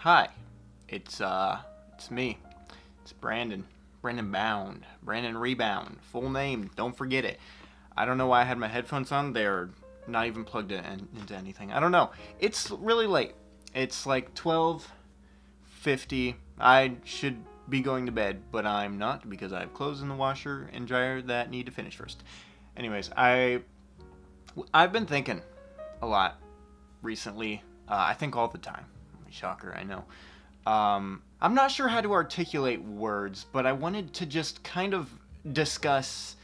Hi, it's me. It's Brandon. Brandon Bound. Brandon Rebound. Full name. Don't forget it. I don't know why I had my headphones on. They're not even plugged into anything. I don't know. It's really late. It's like 12:50. I should be going to bed, but I'm not because I have clothes in the washer and dryer that need to finish first. Anyways, I've been thinking a lot recently. I think all the time. Shocker, I know. I'm not sure how to articulate words, but I wanted to just kind of discuss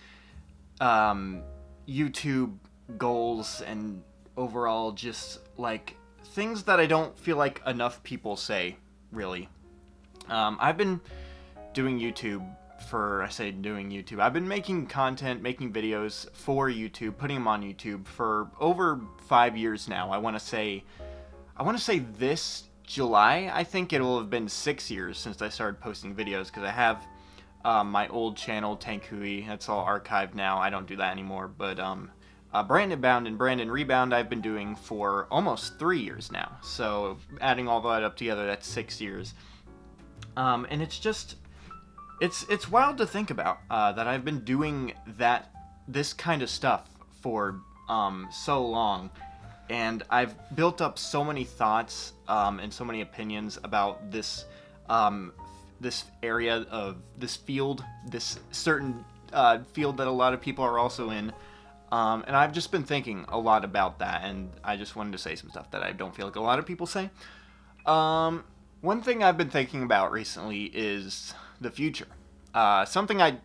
YouTube goals and overall just like things that I don't feel like enough people say, really. I've been doing YouTube I've been making content, making videos for YouTube, putting them on YouTube for over 5 years now. I want to say this July, I think it'll have been 6 years since I started posting videos, because I have my old channel, Tankui. That's all archived now. I don't do that anymore. But Brandon Bound and Brandon Rebound I've been doing for almost 3 years now. So adding all that up together, that's 6 years. And it's just, it's wild to think about that I've been doing this kind of stuff for so long. And I've built up so many thoughts and so many opinions about this area of this field, this certain field that a lot of people are also in. And I've just been thinking a lot about that, and I just wanted to say some stuff that I don't feel like a lot of people say. One thing I've been thinking about recently is the future. Something I've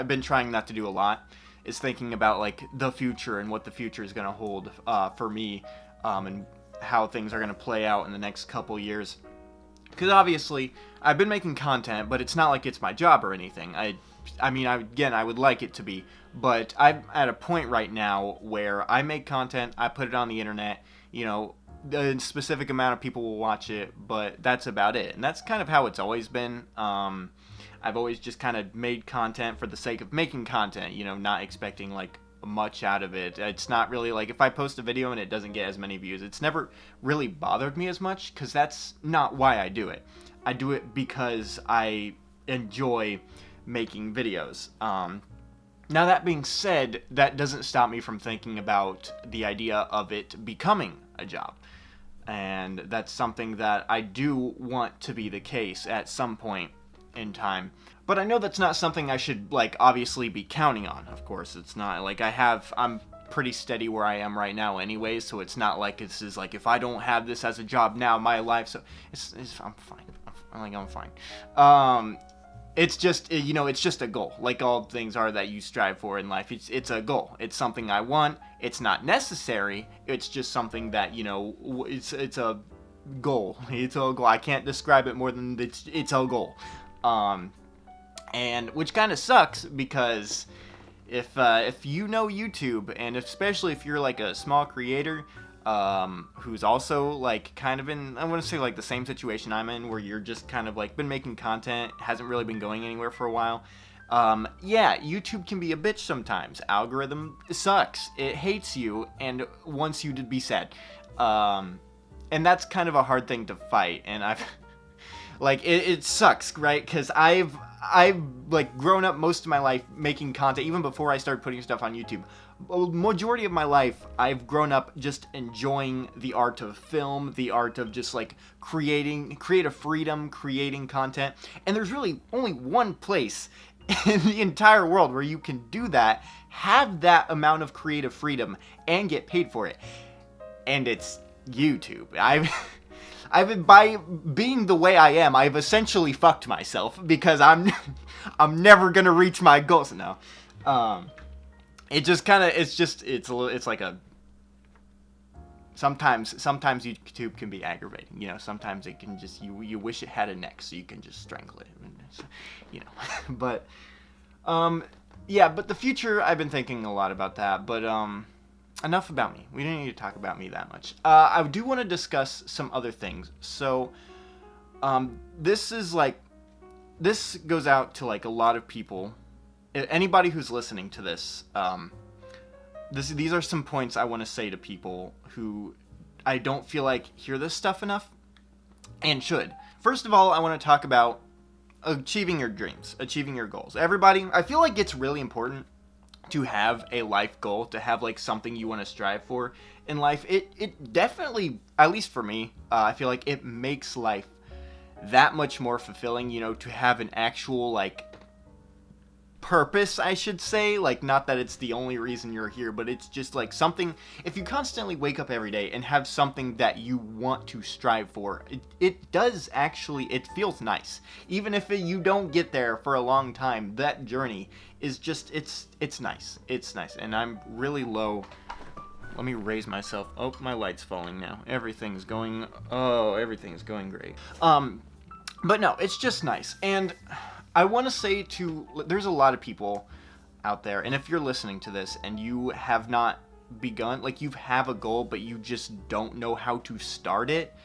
been trying not to do a lot is thinking about like the future and what the future is going to hold for me, and how things are going to play out in the next couple years. Because obviously I've been making content, but it's not like it's my job or anything. I would like it to be, but I'm at a point right now where I make content, I put it on the internet, a specific amount of people will watch it, but that's about it. And that's kind of how it's always been. I've always just kind of made content for the sake of making content, not expecting like much out of it. It's not really like if I post a video and it doesn't get as many views, it's never really bothered me as much, because that's not why I do it. I do it because I enjoy making videos. Now that being said, that doesn't stop me from thinking about the idea of it becoming a job. And that's something that I do want to be the case at some point in time. But I know that's not something I should obviously be counting on. Of course, it's not like I'm pretty steady where I am right now anyways, so it's not like this is like if I don't have this as a job now, my life, so I'm fine. I'm fine. It's just, it's just a goal, like all things are that you strive for in life. It's a goal. It's something I want. It's not necessary. It's just something that, it's a goal. It's a goal. I can't describe it more than it's a goal. And which kind of sucks, because if you know YouTube, and especially if you're like a small creator, who's also kind of in, I want to say the same situation I'm in, where you're just kind of been making content, hasn't really been going anywhere for a while. Yeah, YouTube can be a bitch sometimes. Algorithm sucks. It hates you and wants you to be sad. And that's kind of a hard thing to fight. And I've it sucks, right? Because I've grown up most of my life making content, even before I started putting stuff on YouTube. Majority of my life, I've grown up just enjoying the art of film, the art of just creative freedom, creating content. And there's really only one place in the entire world where you can do that, have that amount of creative freedom, and get paid for it. And it's YouTube. By being the way I am, I've essentially fucked myself, because I'm never gonna reach my goals now. It just kind of, it's like a, sometimes YouTube can be aggravating, sometimes it can just, you wish it had a neck so you can just strangle it, but, yeah, but the future, I've been thinking a lot about that, but, enough about me. We don't need to talk about me that much. I do want to discuss some other things. So, this goes out to a lot of people. Anybody who's listening to this, these are some points I want to say to people who I don't feel like hear this stuff enough. and should. First of all, I want to talk about achieving your dreams, achieving your goals. Everybody, I feel like it's really important to have a life goal, to have like something you want to strive for in life. It definitely, at least for me, I feel like it makes life that much more fulfilling, you know, to have an actual like purpose, I should say. Like, not that it's the only reason you're here, but it's just like something. If you constantly wake up every day and have something that you want to strive for, it does actually, it feels nice. Even if you don't get there for a long time, that journey is just, it's nice. It's nice. And I'm really low. Let me raise myself. Oh, my light's falling now. Everything's going great. But no, it's just nice. And I want to say there's a lot of people out there, and if you're listening to this and you have not begun, like you have a goal, but you just don't know how to start it,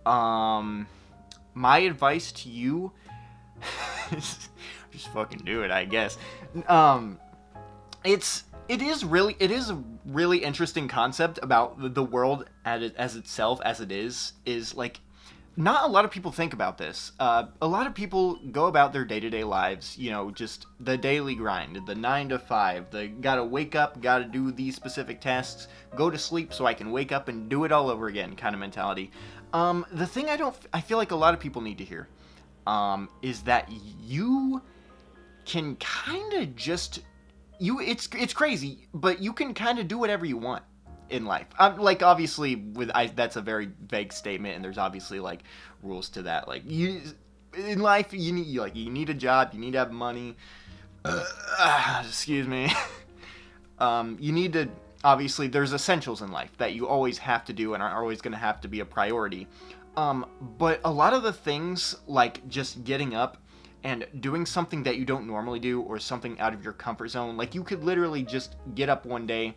my advice to you is just fucking do it, I guess. It is a really interesting concept about the world as itself, as it is like, not a lot of people think about this. A lot of people go about their day-to-day lives, you know, just the daily grind, the 9 to 5, the gotta wake up, gotta do these specific tasks, go to sleep so I can wake up and do it all over again kind of mentality. The thing I feel like a lot of people need to hear, is that you can kind of just, it's crazy, but you can kind of do whatever you want in life. Like, obviously, that's a very vague statement, and there's obviously like rules to that. Like, in life, you need a job, you need to have money. Excuse me. You need to, obviously, there's essentials in life that you always have to do and are always going to have to be a priority. But a lot of the things, like just getting up and doing something that you don't normally do, or something out of your comfort zone, like you could literally just get up one day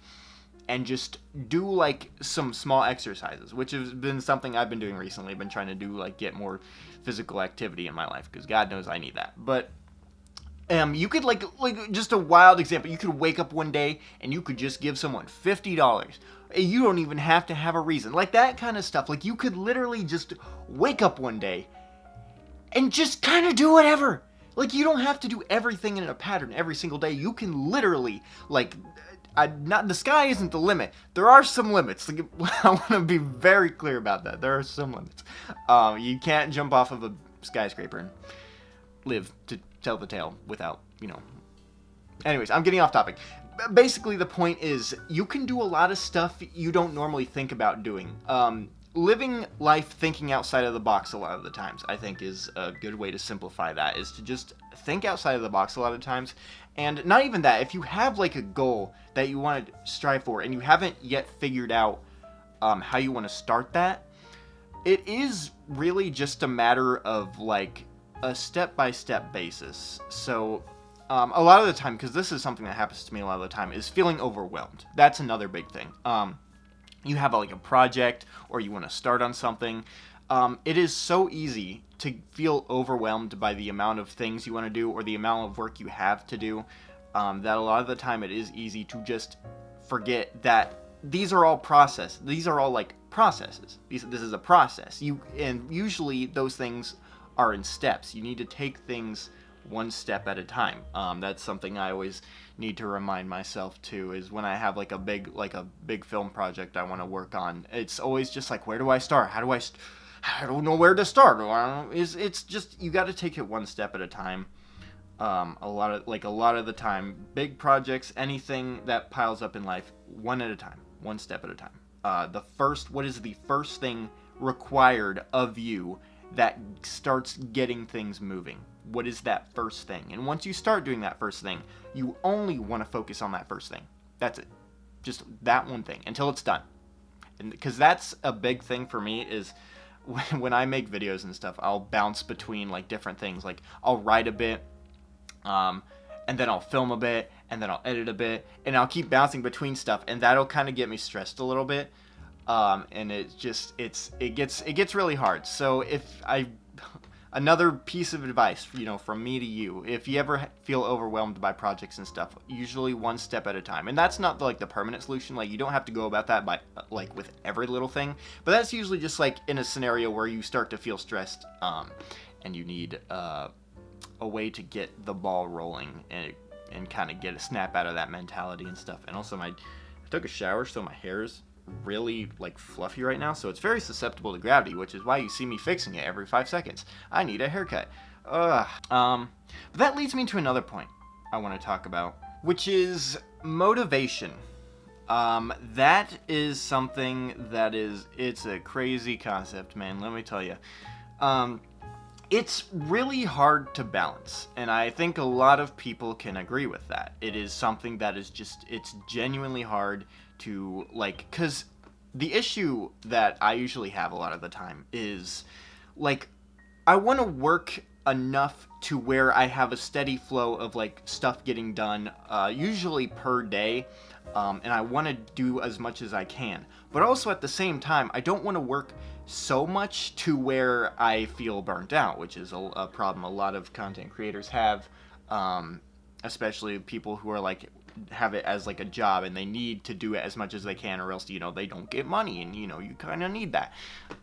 and just do like some small exercises, which has been something I've been doing recently. I've been trying to do, like, get more physical activity in my life, because God knows I need that. But you could like just a wild example, you could wake up one day and you could just give someone $50. You don't even have to have a reason, like that kind of stuff. Like, you could literally just wake up one day and just kind of do whatever. Like, you don't have to do everything in a pattern every single day. You can literally, like, the sky isn't the limit. There are some limits. Like, I want to be very clear about that. There are some limits. You can't jump off of a skyscraper and live to tell the tale without, you know. Anyways, I'm getting off topic. Basically, the point is, you can do a lot of stuff you don't normally think about doing. Living life thinking outside of the box a lot of the times, I think, is a good way to simplify that, is to just think outside of the box a lot of times. And not even that, if you have like a goal that you want to strive for and you haven't yet figured out how you want to start that, it is really just a matter of like a step-by-step basis. So a lot of the time, because this is something that happens to me a lot of the time, is feeling overwhelmed. That's another big thing. You have like a project, or you want to start on something. It is so easy to feel overwhelmed by the amount of things you want to do, or the amount of work you have to do, that a lot of the time it is easy to just forget that these are all process. These are all like processes. This is a process. And usually those things are in steps. You need to take things one step at a time. That's something I always need to remind myself too, is when I have like a big film project I want to work on. It's always just like, where do I start? I don't know where to start. It's just, you got to take it one step at a time. A lot of the time, big projects, anything that piles up in life, one at a time, one step at a time. What is the first thing required of you that starts getting things moving? What is that first thing? And once you start doing that first thing, you only want to focus on that first thing. That's it. Just that one thing until it's done. And because that's a big thing for me, is when I make videos and stuff, I'll bounce between like different things. Like, I'll write a bit, and then I'll film a bit, and then I'll edit a bit, and I'll keep bouncing between stuff, and that'll kind of get me stressed a little bit. And it gets really hard. So if I another piece of advice, from me to you, if you ever feel overwhelmed by projects and stuff, usually one step at a time. And that's not like the permanent solution. Like, you don't have to go about that by like with every little thing, but that's usually just like in a scenario where you start to feel stressed, and you need a way to get the ball rolling and kind of get a snap out of that mentality and stuff. And also I took a shower, so my hair's really like fluffy right now, so it's very susceptible to gravity, which is why you see me fixing it every 5 seconds. I need a haircut. But that leads me to another point I want to talk about, which is motivation. That is something that it's a crazy concept, man, let me tell you. It's really hard to balance, and I think a lot of people can agree with that. It is something that is it's genuinely hard to, like, because the issue that I usually have a lot of the time is, like, I want to work enough to where I have a steady flow of, like, stuff getting done, usually per day, and I want to do as much as I can. But also at the same time, I don't want to work so much to where I feel burnt out, which is a problem a lot of content creators have, especially people who are like have it as like a job and they need to do it as much as they can, or else they don't get money, and you kind of need that,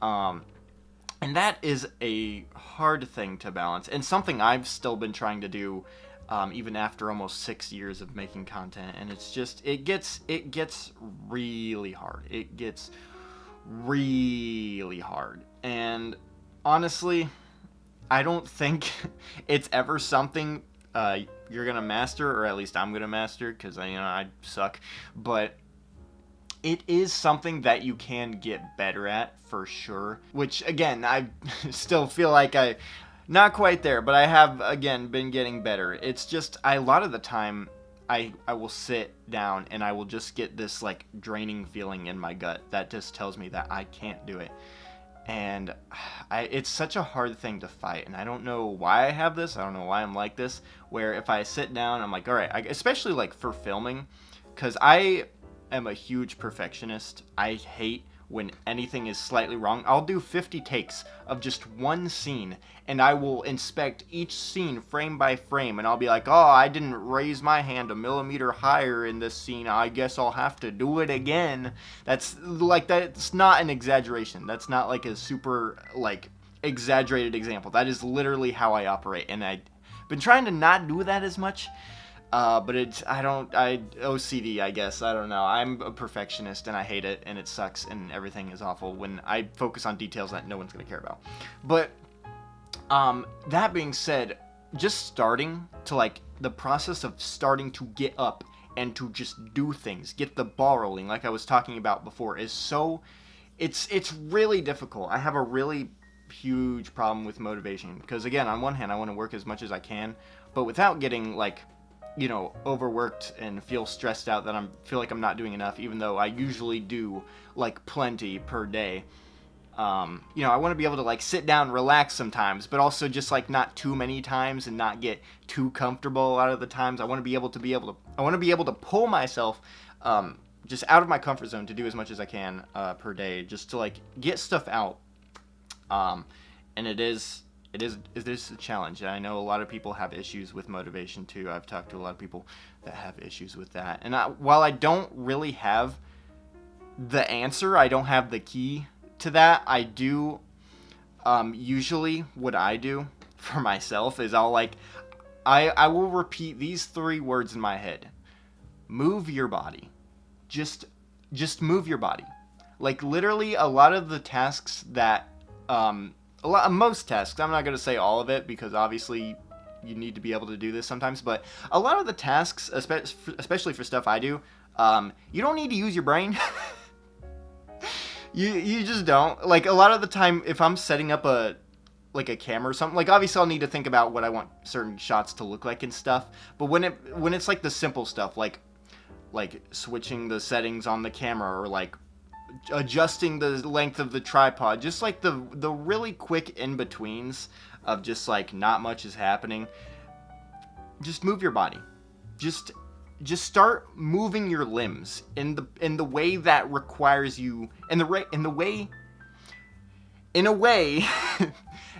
and that is a hard thing to balance, and something I've still been trying to do, even after almost 6 years of making content. And it's just it gets really hard. It gets really hard, and honestly, I don't think it's ever something you're gonna master, or at least I'm gonna master, because I suck. But it is something that you can get better at for sure. Which again, I still feel like not quite there, but I have again been getting better. It's just a lot of the time I will sit down and I will just get this like draining feeling in my gut that just tells me that I can't do it. And it's such a hard thing to fight, and I don't know why I have this. I don't know why I'm like this, where if I sit down, I'm like, all right, especially like for filming, because I am a huge perfectionist. I hate when anything is slightly wrong. I'll do 50 takes of just one scene, and I will inspect each scene frame by frame, and I'll be like, oh, I didn't raise my hand a millimeter higher in this scene, I guess I'll have to do it again. That's not an exaggeration. That's not like a super like exaggerated example. That is literally how I operate, and I've been trying to not do that as much. But OCD, I guess. I don't know. I'm a perfectionist and I hate it, and it sucks, and everything is awful when I focus on details that no one's going to care about. But, that being said, just starting to, like, the process of starting to get up and to just do things, get the ball rolling, like I was talking about before, it's really difficult. I have a really huge problem with motivation, because again, on one hand, I want to work as much as I can, but without getting, like, overworked and feel stressed out that feel like I'm not doing enough, even though I usually do like plenty per day. I want to be able to like sit down, relax sometimes, but also just like not too many times and not get too comfortable a lot of the times. I want to be able to pull myself just out of my comfort zone to do as much as I can per day, just to like get stuff out. And it is a challenge. And I know a lot of people have issues with motivation too. I've talked to a lot of people that have issues with that. And while I don't really have the answer, I don't have the key to that, I do, usually what I do for myself is I will repeat these 3 words in my head. Move your body. Just move your body. Like literally a lot of the tasks that, most tasks, I'm not going to say all of it, because obviously you need to be able to do this sometimes, but a lot of the tasks, especially for stuff I do, you don't need to use your brain. You just don't. Like a lot of the time, if I'm setting up a camera or something, like obviously I'll need to think about what I want certain shots to look like and stuff, but when it's like the simple stuff, like switching the settings on the camera, or like adjusting the length of the tripod, just like the really quick in-betweens of just like not much is happening, just move your body. Just start moving your limbs in the way that requires you, in a way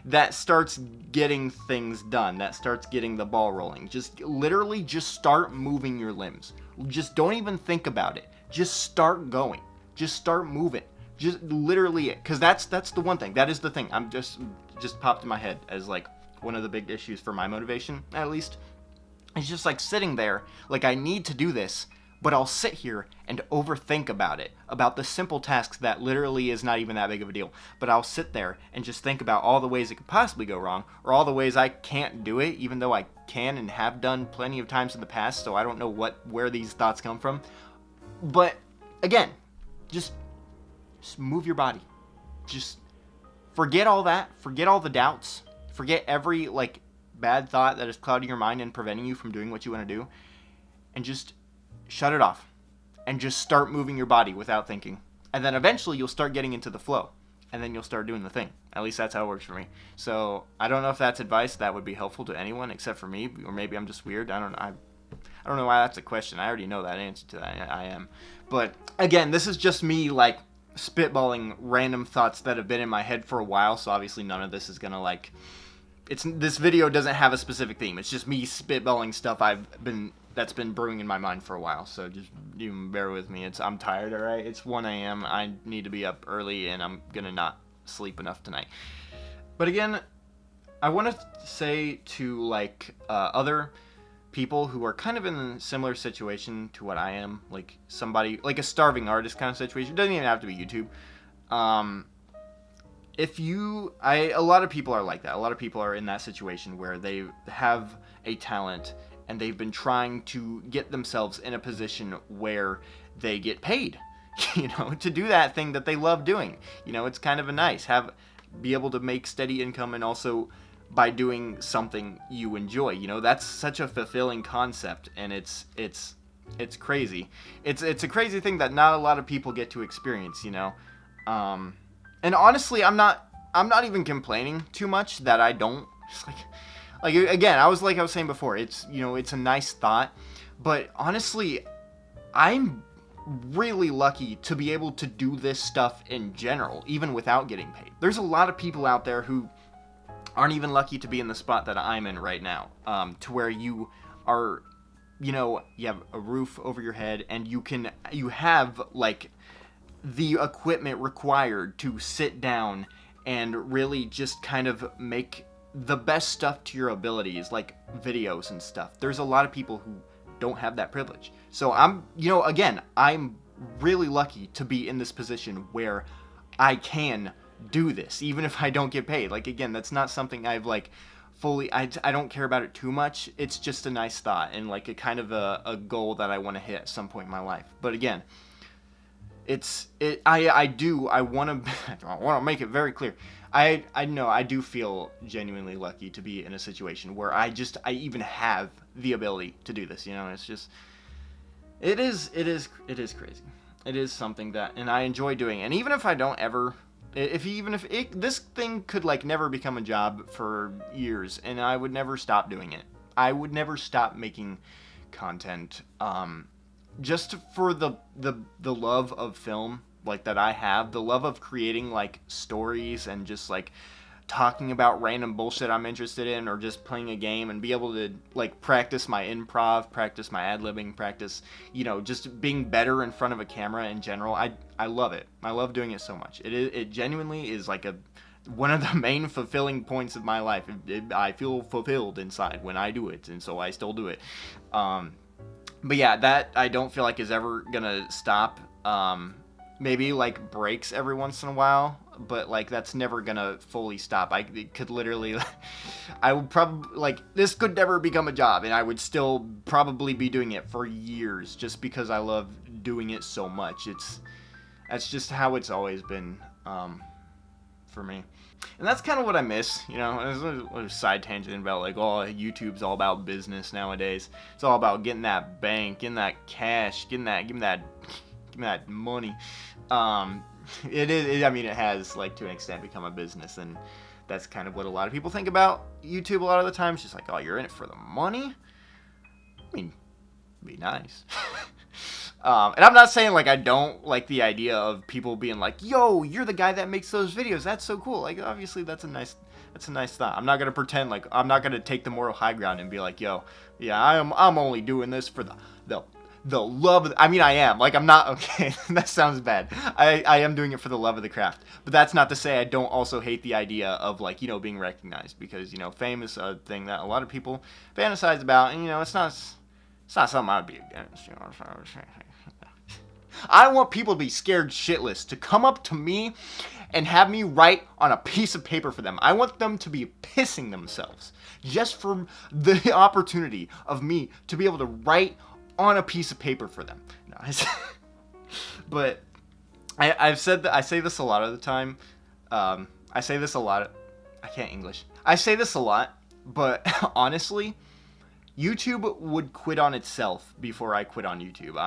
that starts getting things done, that starts getting the ball rolling. Just literally just start moving your limbs. Just don't even think about it. Just start going. Just start moving. Just literally, because that's the one thing. That is the thing. I'm just popped in my head as like one of the big issues for my motivation, at least. It's just like sitting there, like I need to do this, but I'll sit here and overthink about it, about the simple tasks that literally is not even that big of a deal. But I'll sit there and just think about all the ways it could possibly go wrong, or all the ways I can't do it, even though I can and have done plenty of times in the past, so I don't know where these thoughts come from. But again, just move your body. Just forget all that, forget all the doubts, forget every like bad thought that is clouding your mind and preventing you from doing what you want to do, and just shut it off and just start moving your body without thinking. And then eventually you'll start getting into the flow, and then you'll start doing the thing. At least that's how it works for me. So I don't know if that's advice that would be helpful to anyone except for me, or maybe I'm just weird. I don't know why that's a question. I already know that answer to that. I am. But again, this is just me like spitballing random thoughts that have been in my head for a while, so obviously none of this is gonna like this video doesn't have a specific theme. It's just me spitballing stuff that's been brewing in my mind for a while. So just you bear with me. I'm tired, all right? It's 1 a.m. I need to be up early, and I'm gonna not sleep enough tonight. But again, I want to say to like other people who are kind of in a similar situation to what I am, like somebody like a starving artist kind of situation. It doesn't even have to be YouTube. A lot of people are like that. A lot of people are in that situation where they have a talent and they've been trying to get themselves in a position where they get paid, to do that thing that they love doing. It's kind of be able to make steady income, and also by doing something you enjoy. That's such a fulfilling concept, and it's crazy. It's a crazy thing that not a lot of people get to experience, and honestly, I'm not even complaining too much that I don't. Just like again, I was saying before, it's it's a nice thought, but honestly, I'm really lucky to be able to do this stuff in general, even without getting paid. There's a lot of people out there who aren't even lucky to be in the spot that I'm in right now, to where you are, you have a roof over your head, and you have like the equipment required to sit down and really just kind of make the best stuff to your abilities, like videos and stuff. There's a lot of people who don't have that privilege. So I'm really lucky to be in this position where I can do this, even if I don't get paid. Like, again, that's not something I've like fully, I don't care about it too much. It's just a nice thought and like a kind of a goal that I want to hit at some point in my life. But again, I want to make it very clear. I know I do feel genuinely lucky to be in a situation where I even have the ability to do this. It's just, it is crazy. It is something that, and I enjoy doing. And even if I don't ever, this thing could like never become a job for years, and I would never stop doing it. I would never stop making content. Just for the love of film, like that I have, the love of creating like stories and just like talking about random bullshit I'm interested in, or just playing a game and be able to like practice my improv, practice my ad-libbing, practice, just being better in front of a camera in general. I love it. I love doing it so much. It genuinely is like one of the main fulfilling points of my life. I feel fulfilled inside when I do it, and so I still do it. But yeah, that I don't feel like is ever gonna stop. Maybe like breaks every once in a while, but like that's never gonna fully stop. It could literally, I would probably like this could never become a job, and I would still probably be doing it for years just because I love doing it so much. That's just how it's always been for me. And that's kind of what I miss, There's a side tangent about like, YouTube's all about business nowadays. It's all about getting that bank, getting that cash, give me that money. It is. I mean, it has like to an extent become a business, and that's kind of what a lot of people think about YouTube a lot of the time. It's just like, you're in it for the money. I mean, it'd be nice. And I'm not saying like I don't like the idea of people being like, "Yo, you're the guy that makes those videos. That's so cool." Like, obviously, that's a nice thought. I'm not gonna pretend like I'm not gonna take the moral high ground and be like, "Yo, yeah, I'm only doing this for the love of I mean, I am. Like, I'm not okay. That sounds bad. I am doing it for the love of the craft. But that's not to say I don't also hate the idea of like being recognized, because fame is a thing that a lot of people fantasize about, and it's not something I'd be against. I want people to be scared shitless to come up to me and have me write on a piece of paper for them. I want them to be pissing themselves just for the opportunity of me to be able to write on a piece of paper for them. No, but I've said that I say this a lot of the time. I say this a lot. I can't English. I say this a lot, but honestly, YouTube would quit on itself before I quit on YouTube.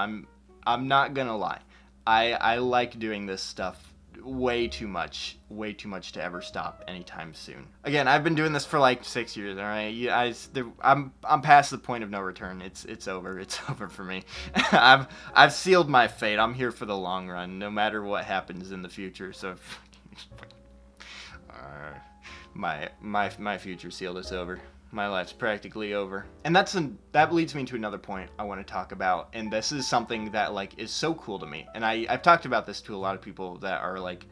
I'm not gonna lie. I like doing this stuff way too much to ever stop anytime soon. Again, I've been doing this for like 6 years. All right, I'm past the point of no return. It's over. It's over for me. I've sealed my fate. I'm here for the long run, no matter what happens in the future. So, my future sealed. It's over. My life's practically over. And that leads me to another point I want to talk about, and this is something that like is so cool to me. And I've talked about this to a lot of people that are like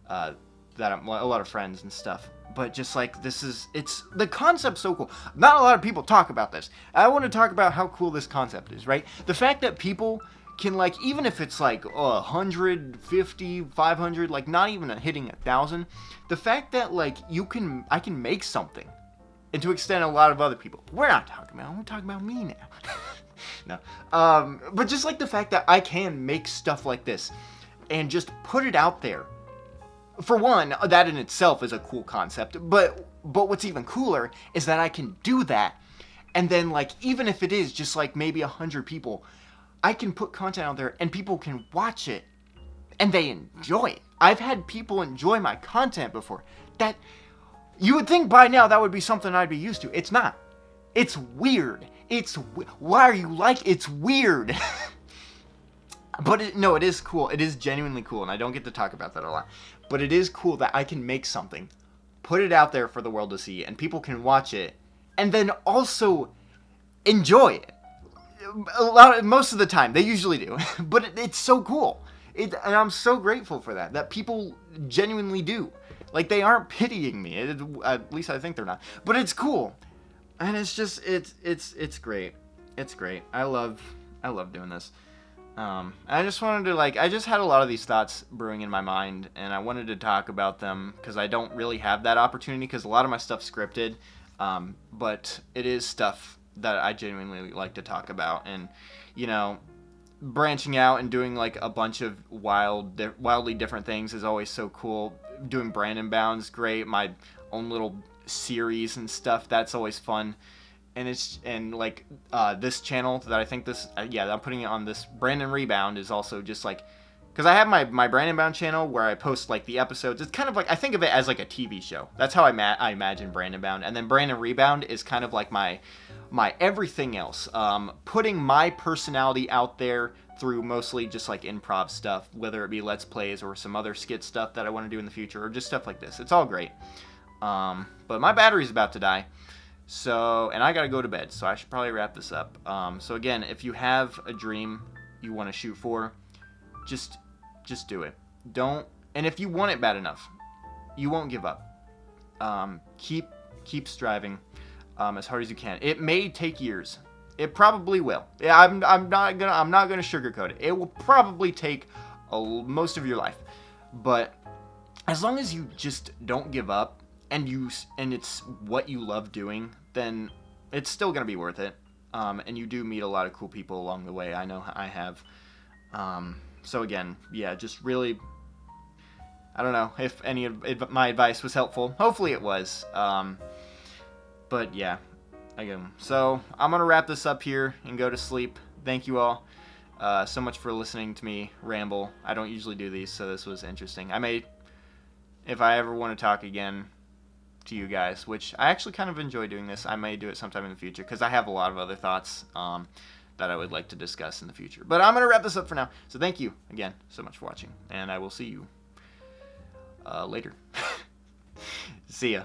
a lot of friends and stuff. But just like it's the concept's so cool. Not a lot of people talk about this. I want to talk about how cool this concept is, right? The fact that people can, like, even if it's like 150, 500, like not even hitting 1,000, the fact that like I can make something. And to extend a lot of other people. We're talking about me now. No. But just like the fact that I can make stuff like this and just put it out there. For one, that in itself is a cool concept. But what's even cooler is that I can do that. And then, like, even if it is just like maybe 100 people, I can put content out there and people can watch it and they enjoy it. I've had people enjoy my content before. That you would think by now that would be something I'd be used to. It's not. It's weird. Why are you like? It's weird. But it is cool. It is genuinely cool, and I don't get to talk about that a lot. But it is cool that I can make something, put it out there for the world to see, and people can watch it, and then also enjoy it. Most of the time, they usually do. But it's so cool. And I'm so grateful for that people genuinely do. Like, they aren't pitying me. At least I think they're not. But it's cool. And it's just, it's great. It's great. I love doing this. I just wanted to, like, I just had a lot of these thoughts brewing in my mind, and I wanted to talk about them because I don't really have that opportunity, because a lot of my stuff's scripted. But it is stuff that I genuinely like to talk about. And, branching out and doing like a bunch of wildly different things is always so cool. Doing Brandon Bound's great. My own little series and stuff, that's always fun. And this channel that I think I'm putting it on this Brandon Rebound is also just like, because I have my Brandon Bound channel where I post like the episodes. It's kind of like, I think of it as like a TV show. That's how I imagine Brandon Bound. And then Brandon Rebound is kind of like my everything else. Putting my personality out there through mostly just like improv stuff, whether it be Let's Plays or some other skit stuff that I want to do in the future, or just stuff like this. It's all great. But my battery's about to die. And I gotta go to bed, so I should probably wrap this up. So again, if you have a dream you want to shoot for, just do it. And if you want it bad enough, you won't give up. Keep striving as hard as you can. It may take years. It probably will. Yeah, I'm not gonna sugarcoat it. It will probably take most of your life, but as long as you just don't give up and it's what you love doing, then it's still gonna be worth it. And you do meet a lot of cool people along the way. I know I have. So again, yeah, just really, I don't know if any of my advice was helpful. Hopefully it was. But yeah, again, so I'm going to wrap this up here and go to sleep. Thank you all so much for listening to me ramble. I don't usually do these, so this was interesting. I may, if I ever want to talk again to you guys, which I actually kind of enjoy doing this, I may do it sometime in the future because I have a lot of other thoughts that I would like to discuss in the future. But I'm going to wrap this up for now. So thank you again so much for watching, and I will see you later. See ya.